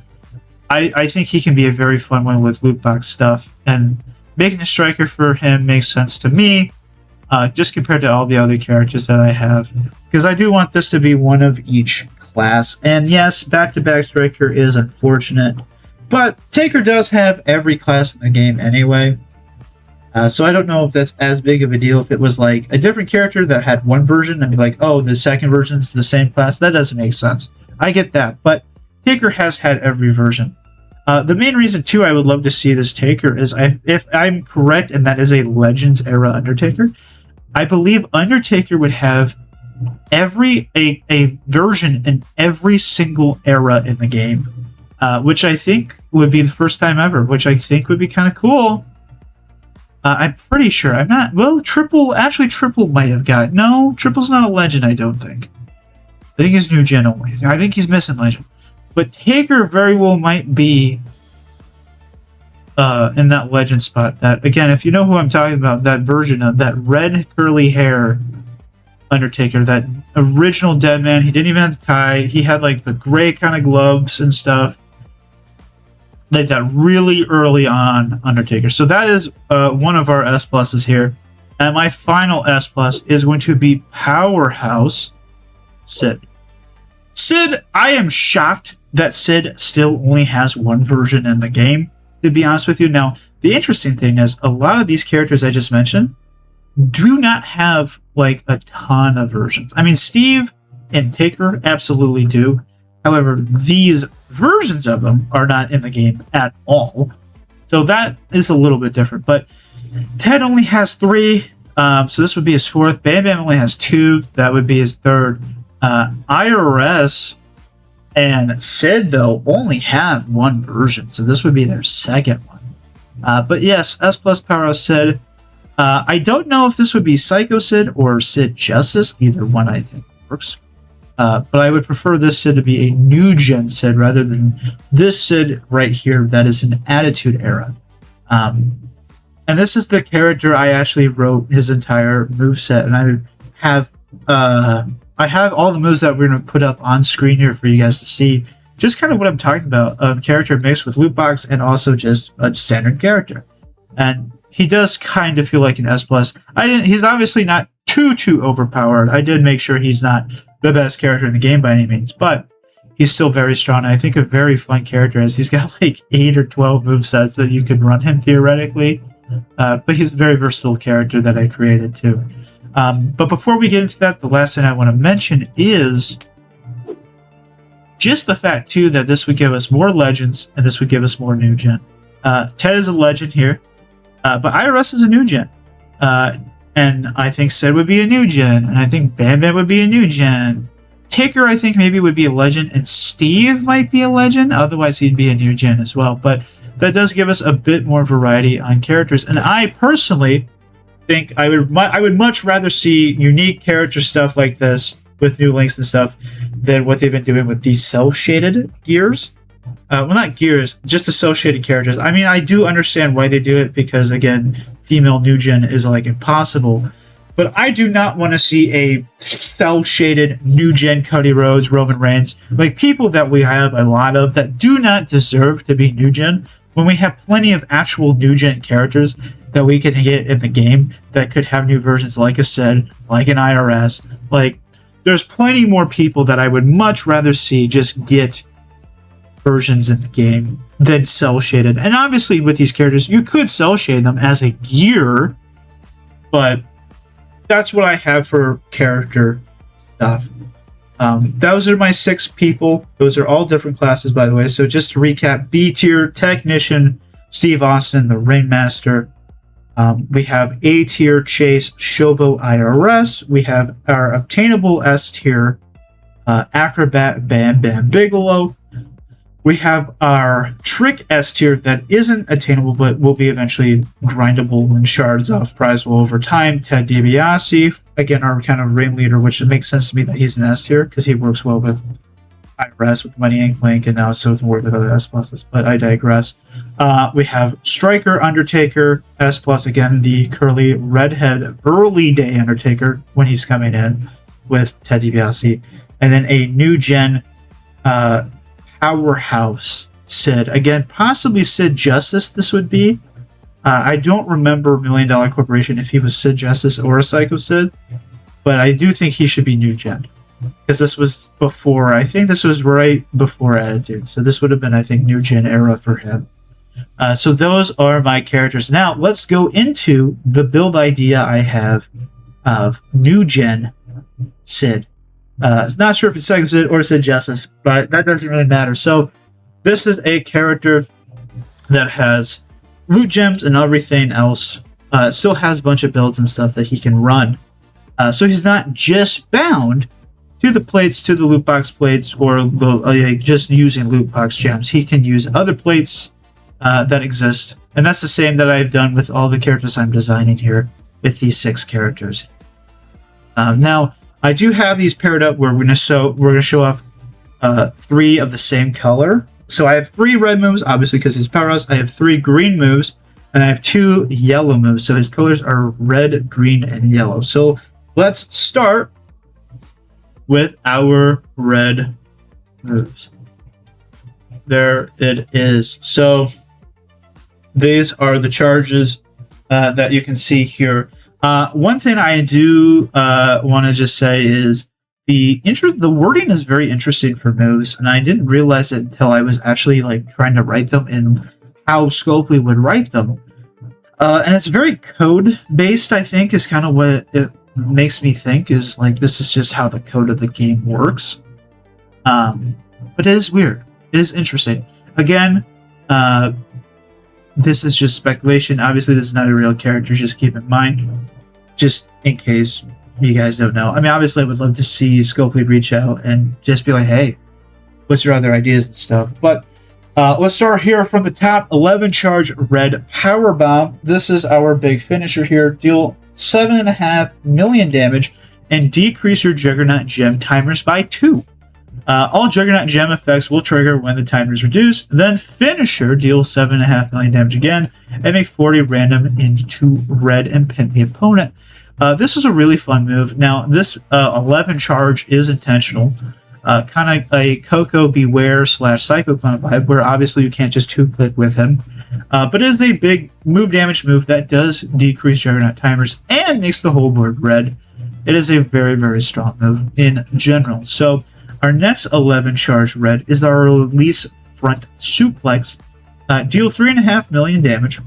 I think he can be a very fun one with loot box stuff, and making a Striker for him makes sense to me, just compared to all the other characters that I have, because I do want this to be one of each class. And yes, back-to-back Striker is unfortunate, but Taker does have every class in the game anyway. So I don't know if that's as big of a deal. If it was a different character that had one version and be like, oh, the second version's the same class, that doesn't make sense. I get that, but Taker has had every version. The main reason, too, I would love to see this Taker is, if I'm correct, and that is a Legends era Undertaker, I believe Undertaker would have a version in every single era in the game, which I think would be the first time ever, which I think would be kind of cool. I'm pretty sure. I'm not... Well, Triple might have got... No, Triple's not a Legend, I don't think. I think he's New Gen only. I think he's missing Legend. But Taker very well might be in that Legend spot. That, again, if you know who I'm talking about, that version of that red curly hair Undertaker, that original Deadman, he didn't even have the tie. He had the gray kind of gloves and stuff. That really early on Undertaker. So that is one of our S pluses here. And my final S plus is going to be Powerhouse Sid. Sid, I am shocked that Sid still only has one version in the game, to be honest with you. Now, the interesting thing is, a lot of these characters I just mentioned do not have a ton of versions. I mean, Steve and Taker absolutely do. However, these versions of them are not in the game at all. So that is a little bit different. But Ted only has 3. So this would be his fourth. Bam Bam only has two. That would be his third. IRS and Sid, though, only have one version. So this would be their second one. But yes, S plus Powerhouse Sid. I don't know if this would be Psycho Sid or Sid Justice. Either one, I think, works. But I would prefer this Sid to be a new gen Sid rather than this Sid right here that is an Attitude Era. And this is the character I actually wrote his entire moveset, and I have all the moves that we're going to put up on screen here for you guys to see. Just kind of what I'm talking about, character mixed with loot box and also just a standard character. And he does kind of feel like an S+. He's obviously not too overpowered. I did make sure he's not the best character in the game by any means, but he's still very strong. I think a very fun character as he's got like 8 or 12 movesets that you could run him theoretically. But he's a very versatile character that I created too. But before we get into that, the last thing I want to mention is just the fact too that this would give us more legends and this would give us more new gen. Ted is a legend here, but IRS is a new gen. And I think Sid would be a new gen, and I think Bam Bam would be a new gen. Taker, I think, maybe would be a legend, and Steve might be a legend. Otherwise, he'd be a new gen as well. But that does give us a bit more variety on characters. And I personally think I would much rather see unique character stuff like this with new links and stuff than what they've been doing with these cel-shaded gears. Well, not gears, just associated characters. I mean, I do understand why they do it because, again, female new gen is like impossible. But I do not want to see a cel-shaded new gen Cody Rhodes, Roman Reigns, like people that we have a lot of that do not deserve to be new gen. When we have plenty of actual new gen characters that we can get in the game that could have new versions, like I said, like an IRS, like there's plenty more people that I would much rather see just get versions in the game than cel shaded. And obviously with these characters, you could cel shade them as a gear, but that's what I have for character stuff. Those are my 6 people. Those are all different classes, by the way. So just to recap, B tier, Technician, Steve Austin, the Ringmaster. We have A tier, Chase, Showboat, IRS. We have our obtainable S tier, Acrobat, Bam Bam Bigelow. We have our Trick S tier that isn't attainable but will be eventually grindable when shards off prizable over time. Ted DiBiase, again, our kind of ringleader, which it makes sense to me that he's an S tier because he works well with IRS, with Money Inc. Link, and now so can work with other S pluses, but I digress. We have Striker, Undertaker, S plus, again, the curly redhead early day Undertaker when he's coming in with Ted DiBiase, and then a new gen Powerhouse Sid. Again, possibly Sid Justice this would be. I don't remember $1 Million Corporation if he was Sid Justice or a Psycho Sid, but I do think he should be new gen. Because this was before, I think this was right before Attitude. So this would have been, I think, new gen era for him. So those are my characters. Now, let's go into the build idea I have of new gen Sid. Not sure if it's Psycho Sid or Sid Justice, but that doesn't really matter. So this is a character that has loot gems and everything else. Still has a bunch of builds and stuff that he can run. So he's not just bound to the plates, to the loot box plates, or just using loot box gems. He can use other plates that exist. And that's the same that I've done with all the characters I'm designing here with these 6 characters. Now, I do have these paired up where we're gonna show off 3 of the same color. So I have 3 red moves, obviously because he's powerhouse. I have 3 green moves, and I have 2 yellow moves. So his colors are red, green, and yellow. So let's start with our red moves. There it is. So these are the charges that you can see here. One thing I do want to just say is the wording is very interesting for moves, and I didn't realize it until I was actually like trying to write them and how Scopely would write them. And it's very code based, I think, is kind of what it makes me think is like this is just how the code of the game works. But it is weird. It is interesting. Again, this is just speculation. Obviously, this is not a real character. Just keep in mind. just in case you guys don't know. I mean, obviously, I would love to see Scopely reach out and just be like, hey, what's your other ideas and stuff? But let's start here from the top. 11 charge red power bomb. This is our big finisher here. Deal 7.5 million damage and decrease your Juggernaut gem timers by 2. All Juggernaut gem effects will trigger when the timer is reduced. Then finisher deals 7.5 million damage again and make 40 random into red and pin the opponent. This is a really fun move. Now, this 11 charge is intentional. Kind of a Coco Beware / Psycho Clown vibe, where obviously you can't just 2-click with him. But it is a big move damage move that does decrease Juggernaut timers and makes the whole board red. It is a very, very strong move in general. So our next 11 charge red is our release front suplex. Deal 3.5 million damage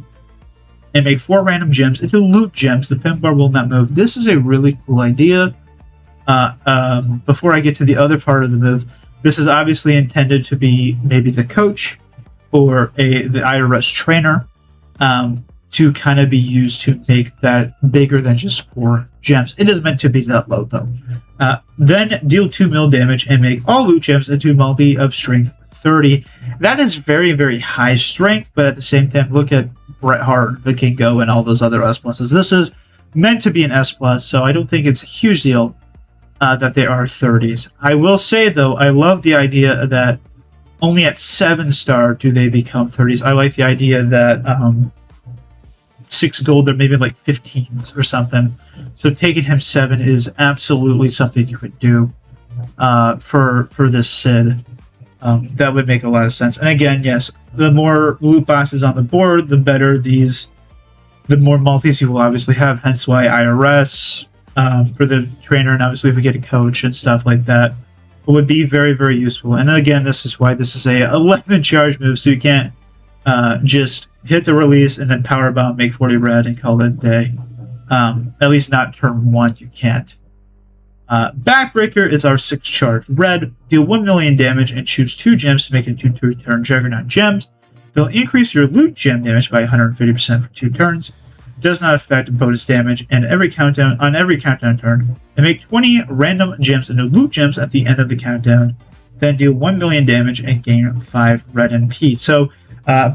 and make 4 random gems into loot gems. The pin bar will not move. This is a really cool idea. Before I get to the other part of the move, this is obviously intended to be maybe the coach or the IRS trainer to kind of be used to make that bigger than just 4 gems. It is meant to be that low, though. Then deal 2 mil damage and make all loot gems into multi of strength 30. That is very, very high strength, but at the same time, look at Bret Hart, Vikingo, and all those other S pluses. This is meant to be an S plus, so I don't think it's a huge deal that they are 30s. I will say, though, I love the idea that only at 7-star do they become 30s. I like the idea that 6 gold, they're maybe like 15s or something. So taking him 7 is absolutely something you would do for this Sid. That would make a lot of sense. And again, yes, the more loot boxes on the board, the better the more multis you will obviously have. Hence why IRS for the trainer, and obviously if we get a coach and stuff like that, it would be very, very useful. And again, this is why this is a 11 charge move, so you can't just hit the release and then power bomb, make 40 red, and call it a day. At least not turn 1, you can't. Backbreaker is our 6 charge red. Deal 1 million damage and choose 2 gems to make it into 2-turn Juggernaut gems. They'll increase your loot gem damage by 150% for 2 turns. Does not affect bonus damage and every countdown turn. And make 20 random gems into loot gems at the end of the countdown. Then deal 1 million damage and gain 5 red MP. So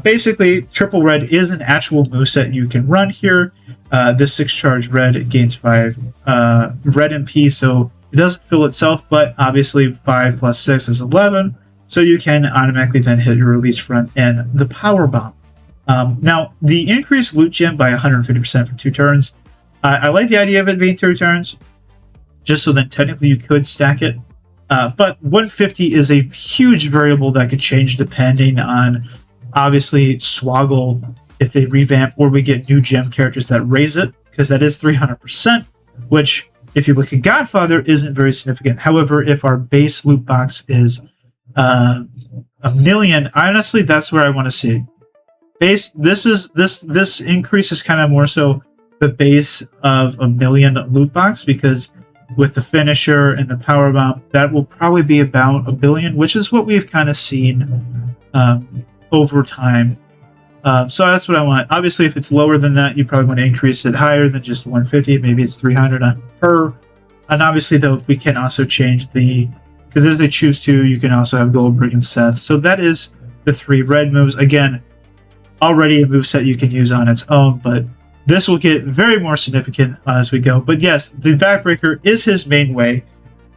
basically, triple red is an actual moveset you can run here. This 6 charge red gains 5 red MP, so it doesn't fill itself, but obviously 5 plus 6 is 11, so you can automatically then hit your release front and the power bomb. Now, the increased loot gem by 150% for 2 turns. I like the idea of it being 2 turns, just so that technically you could stack it. But 150 is a huge variable that could change depending on, obviously, Swoggle, if they revamp, or we get new gem characters that raise it, because that is 300%, which, if you look at Godfather, isn't very significant. However, if our base loot box is 1 million, honestly, that's where I want to see. This increase is kind of more so the base of 1 million loot box, because with the finisher and the power bomb, that will probably be about 1 billion, which is what we've kind of seen over time. So that's what I want. Obviously, if it's lower than that, you probably want to increase it higher than just 150. Maybe it's 300 per. And obviously, though, we can also change because if they choose to, you can also have Goldberg and Seth. So that is the 3 red moves. Again, already a moveset you can use on its own, but this will get very more significant as we go. But yes, the Backbreaker is his main way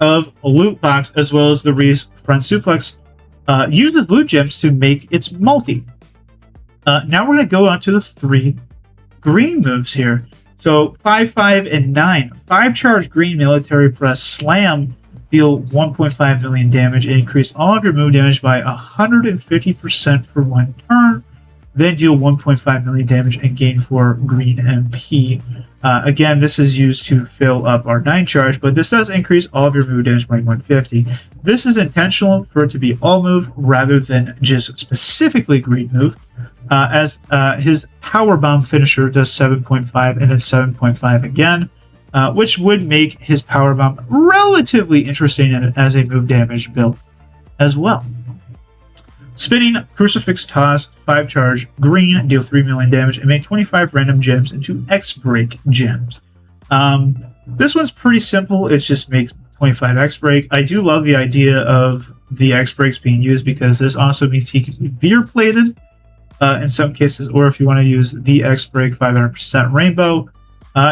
of a loot box, as well as the Reese front suplex. Uses loot gems to make its multi. Now we're going to go on to the 3 green moves here. So 5, 5, and 9. 5 charge green military press slam. Deal 1.5 million damage and increase all of your move damage by 150% for 1 turn. Then deal 1.5 million damage and gain 4 green MP. Again, this is used to fill up our 9 charge, but this does increase all of your move damage by 150. This is intentional for it to be all move rather than just specifically green move, as his power bomb finisher does 7.5 and then 7.5 again, which would make his power bomb relatively interesting as a move damage build as well. Spinning Crucifix Toss, 5 charge, green, deal 3 million damage, and make 25 random gems into X-Break gems. This one's pretty simple. It's just make 25 X break. I do love the idea of the X breaks being used because this also means he can be veer plated in some cases, or if you want to use the X break 500% rainbow,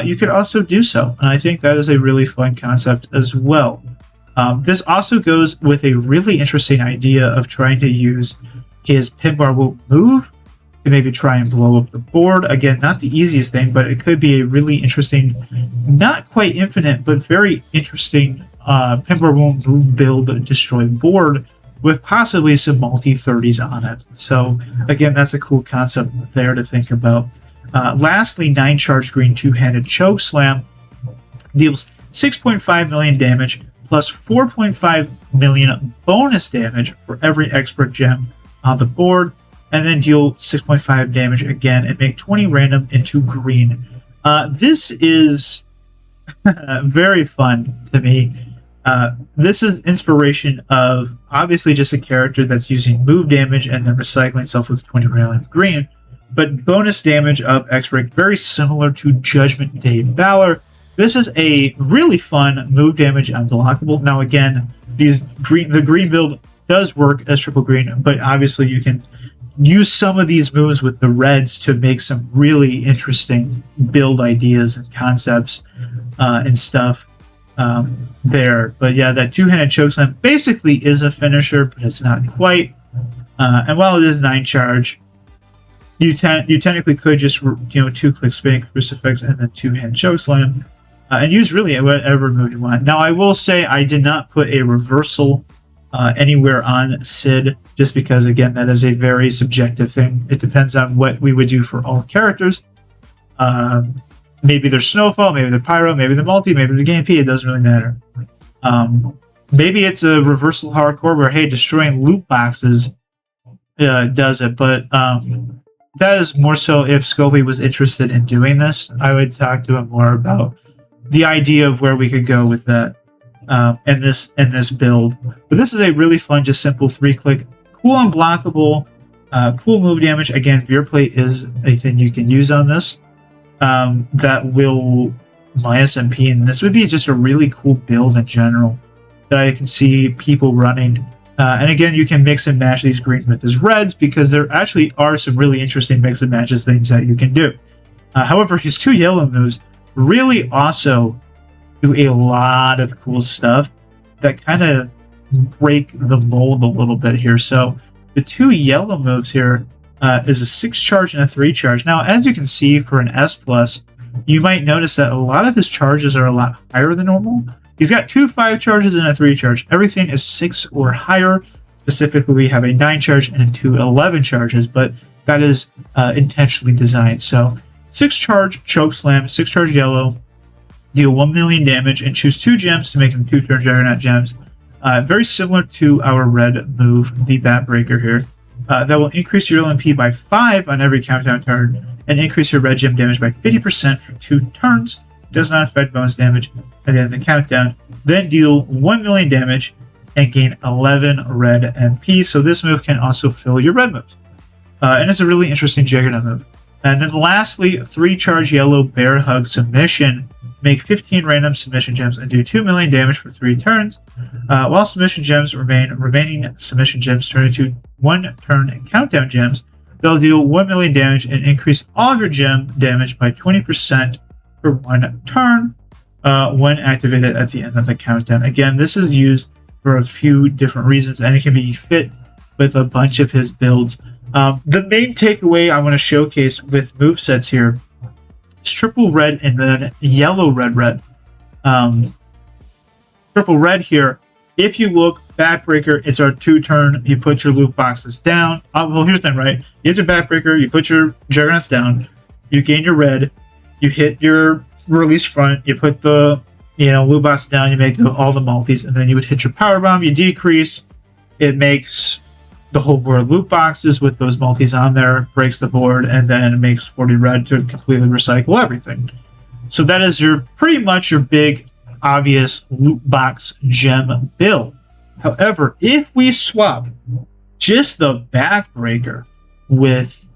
you could also do so. And I think that is a really fun concept as well. This also goes with a really interesting idea of trying to use his pin bar won't move to maybe try and blow up the board. Again, not the easiest thing, but it could be a really interesting, not quite infinite, but very interesting pin bar won't move build destroy board with possibly some multi-30s on it. So again, that's a cool concept there to think about. Lastly, 9 charge green 2-handed choke slam deals 6.5 million damage plus 4.5 million bonus damage for every expert gem on the board, and then deal 6.5 damage again and make 20 random into green. This is very fun to me. This is inspiration of obviously just a character that's using move damage and then recycling itself with 20 random green, but bonus damage of X-Break, very similar to Judgment Day Valor. This is a really fun move damage unblockable. Now again, the green build does work as triple green, but obviously you can use some of these moves with the reds to make some really interesting build ideas and concepts and stuff there. But yeah, that 2-handed chokeslam basically is a finisher, but it's not quite. And while it is 9 charge, you technically could just 2-click spinning crucifix and then 2-hand chokeslam. And use really whatever move you want. Now, I will say I did not put a reversal anywhere on Sid, just because, again, that is a very subjective thing. It depends on what we would do for all characters. Maybe they're Snowfall, maybe they're Pyro, maybe they're Multi, maybe they're Game P. It doesn't really matter. Maybe it's a reversal hardcore where, hey, destroying loot boxes does it. But that is more so if Scobie was interested in doing this. I would talk to him more about the idea of where we could go with that in this build. But this is a really fun, just simple 3-click, cool unblockable, cool move damage. Again, veer plate is a thing you can use on this that will minus MP, and this would be just a really cool build in general that I can see people running. And again, you can mix and match these greens with his reds because there actually are some really interesting mix and matches things that you can do. However, his 2 yellow moves really also do a lot of cool stuff that kind of break the mold a little bit here. So the 2 yellow moves here is a 6 charge and a 3 charge. Now, as you can see for an S+, you might notice that a lot of his charges are a lot higher than normal. He's got 2 5 charges and a 3 charge. Everything is 6 or higher. Specifically, we have a 9 charge and 2 11 charges, but that is intentionally designed. So 6 charge choke slam, 6 charge yellow, deal 1 million damage, and choose 2 gems to make them 2-turn Juggernaut gems. Very similar to our red move, the Bat Breaker here. That will increase your LMP by 5 on every countdown turn, and increase your red gem damage by 50% for 2 turns. Does not affect bonus damage at the end of the countdown. Then deal 1 million damage and gain 11 red MP. So this move can also fill your red moves. And it's a really interesting Juggernaut move. And then lastly, 3 charge yellow bear hug submission. Make 15 random submission gems and do 2 million damage for 3 turns. While submission gems remaining submission gems turn into 1-turn countdown gems, they'll deal 1 million damage and increase all of your gem damage by 20% for 1 turn when activated at the end of the countdown. Again, this is used for a few different reasons, and it can be fit with a bunch of his builds. The main takeaway I want to showcase with movesets here is triple red and then yellow red. Triple red here, if you look, Backbreaker, it's our 2-turn, you put your loot boxes down. Well, here's the thing, right? Here's your Backbreaker, you put your Juggernauts down, you gain your red, you hit your release front, you put the loot box down, you make all the multis, and then you would hit your power bomb, you decrease, it makes the whole board loot boxes with those multis on there, breaks the board, and then it makes 40 red to completely recycle everything. So that is pretty much your big, obvious loot box gem build. However, if we swap just the Backbreaker with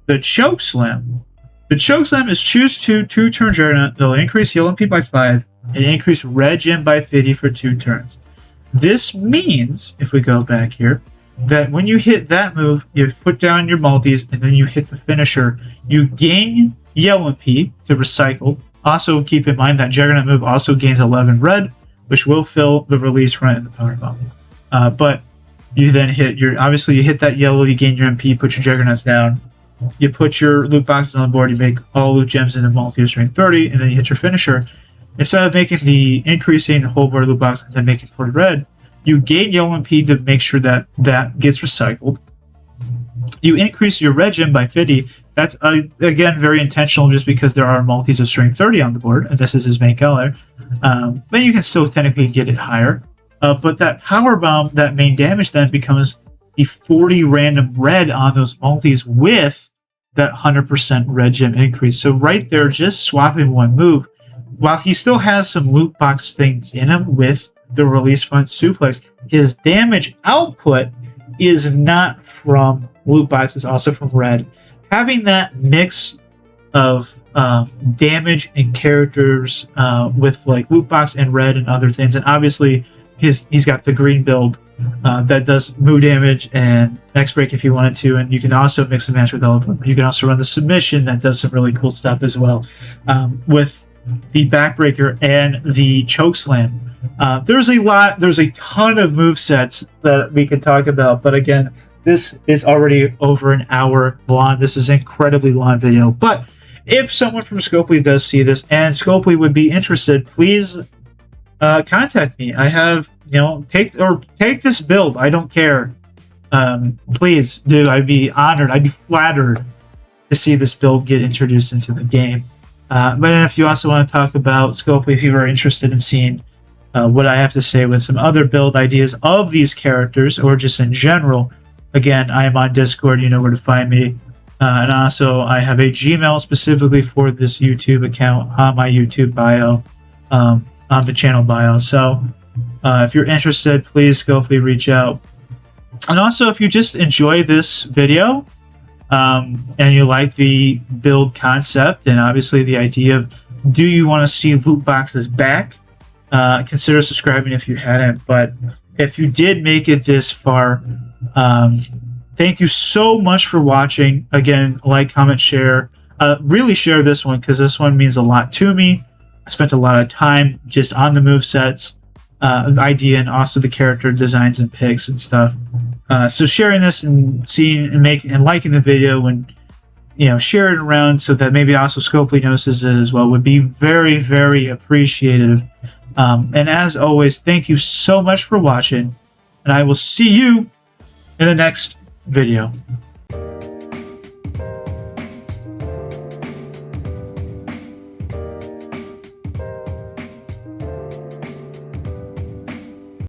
the Chokeslam, The chokeslam is choose two turn Juggernaut. They'll increase heal MP by 5 and increase red gem by 50 for 2 turns. This means, if we go back here, that when you hit that move, you put down your multis and then you hit the finisher, you gain yellow MP to recycle. Also, keep in mind that Juggernaut move also gains 11 red, which will fill the release front and the power bomb. But you then hit obviously you hit that yellow, you gain your MP, put your Juggernauts down, you put your loot boxes on the board, you make all loot gems into multi strength 30, and then you hit your finisher. Instead of making the increasing whole board loot box and then making 40 red, you gain yellow MP to make sure that that gets recycled. You increase your red gem by 50. That's, again, very intentional just because there are multis of strength 30 on the board, and this is his main color. But you can still technically get it higher. But that power bomb, that main damage then becomes the 40 random red on those multis with that 100% red gem increase. So right there, just swapping one move, while he still has some loot box things in him with the release front suplex, his damage output is not from loot boxes, also from red. Having that mix of damage and characters with like loot box and red and other things, and obviously he's got the green build that does move damage and X break if you wanted to, and you can also mix and match with Eloquent. You can also run the submission that does some really cool stuff as well with the backbreaker and the choke slam. There's a ton of move sets that we can talk about, but again, this is already over an hour long. This is an incredibly long video, but if someone from Scopely does see this and Scopely would be interested, please contact me. I have, take this build. I don't care. Please do. I'd be honored. I'd be flattered to see this build get introduced into the game. But if you also want to talk about Scopely, if you are interested in seeing what I have to say with some other build ideas of these characters, or just in general, again, I am on Discord. You know where to find me. And also, I have a Gmail specifically for this YouTube account on my YouTube bio, on the channel bio. So if you're interested, please Scopely reach out. And also, if you just enjoy this video and you like the build concept and obviously the idea of do you want to see loot boxes back, consider subscribing if you hadn't. But if you did make it this far, thank you so much for watching. Again, like, comment, share. Really share this one because this one means a lot to me. I spent a lot of time just on the movesets, idea, and also the character designs and picks and stuff. So sharing this and seeing and liking the video and share it around so that maybe also Scopely notices it as well would be very, very appreciative. And as always, thank you so much for watching, and I will see you in the next video.